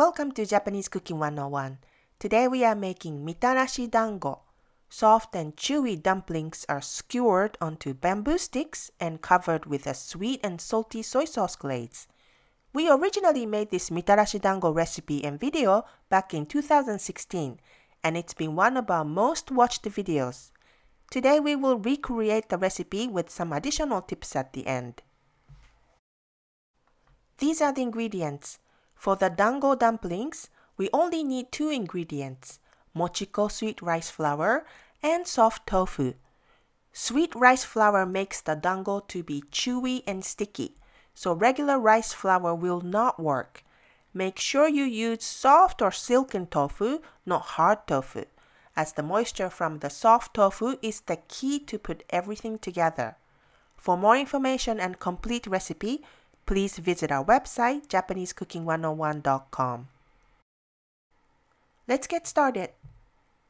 Welcome to Japanese Cooking 101. Today we are making Mitarashi Dango. Soft and chewy dumplings are skewered onto bamboo sticks and covered with a sweet and salty soy sauce glaze. We originally made this Mitarashi Dango recipe and video back in 2016, and it's been one of our most watched videos. Today we will recreate the recipe with some additional tips at the end. These are the ingredients. For the dango dumplings, we only need 2 ingredients, mochi sweet rice flour and soft tofu. Sweet rice flour makes the dango to be chewy and sticky, so regular rice flour will not work. Make sure you use soft or silken tofu, not hard tofu, as the moisture from the soft tofu is the key to put everything together. For more information and complete recipe, please visit our website, JapaneseCooking101.com. Let's get started.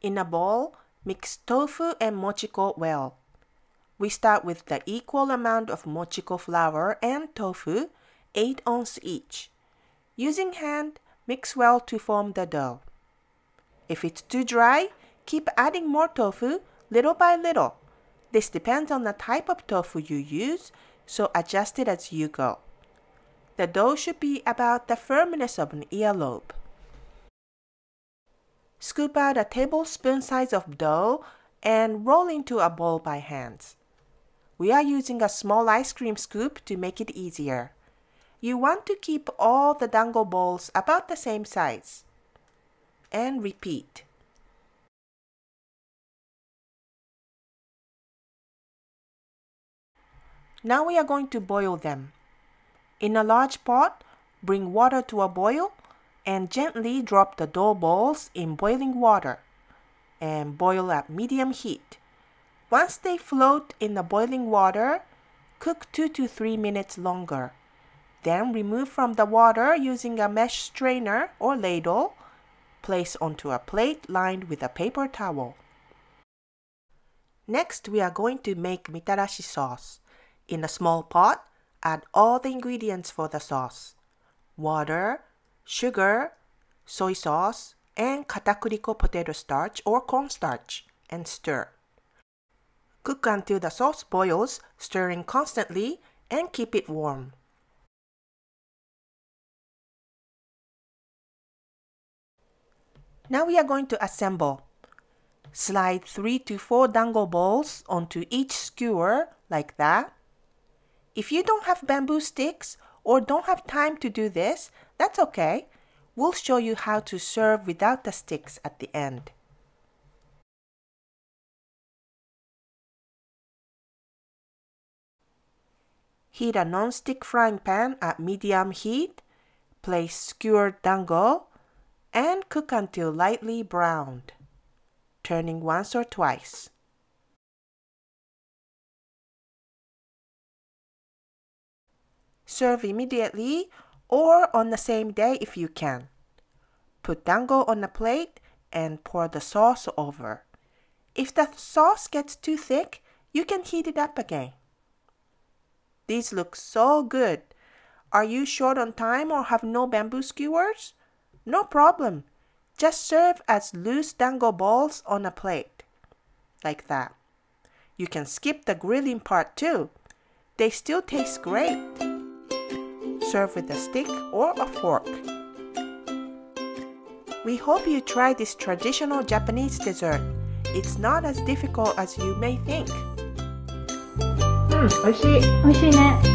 In a bowl, mix tofu and mochiko well. We start with the equal amount of mochiko flour and tofu, 8 ounces each. Using hand, mix well to form the dough. If it's too dry, keep adding more tofu little by little. This depends on the type of tofu you use, so adjust it as you go. The dough should be about the firmness of an earlobe. Scoop out a tablespoon size of dough and roll into a ball by hands. We are using a small ice cream scoop to make it easier. You want to keep all the dango balls about the same size. And repeat. Now we are going to boil them. In a large pot, bring water to a boil and gently drop the dough balls in boiling water and boil at medium heat. Once they float in the boiling water, cook 2 to 3 minutes longer. Then remove from the water using a mesh strainer or ladle. Place onto a plate lined with a paper towel. Next, we are going to make mitarashi sauce. In a small pot, add all the ingredients for the sauce: water, sugar, soy sauce, and katakuriko potato starch or cornstarch, and stir. Cook until the sauce boils, stirring constantly, and keep it warm. Now we are going to assemble. Slide 3 to 4 dango balls onto each skewer like that. If you don't have bamboo sticks or don't have time to do this, that's okay. We'll show you how to serve without the sticks at the end. Heat a non-stick frying pan at medium heat. Place skewered dango and cook until lightly browned, turning once or twice. Serve immediately or on the same day if you can. Put dango on a plate and pour the sauce over. If the sauce gets too thick, you can heat it up again. These look so good. Are you short on time or have no bamboo skewers? No problem. Just serve as loose dango balls on a plate. Like that. You can skip the grilling part too. They still taste great. Serve with a stick or a fork. We hope you try this traditional Japanese dessert. It's not as difficult as you may think. 美味しい。美味しいね。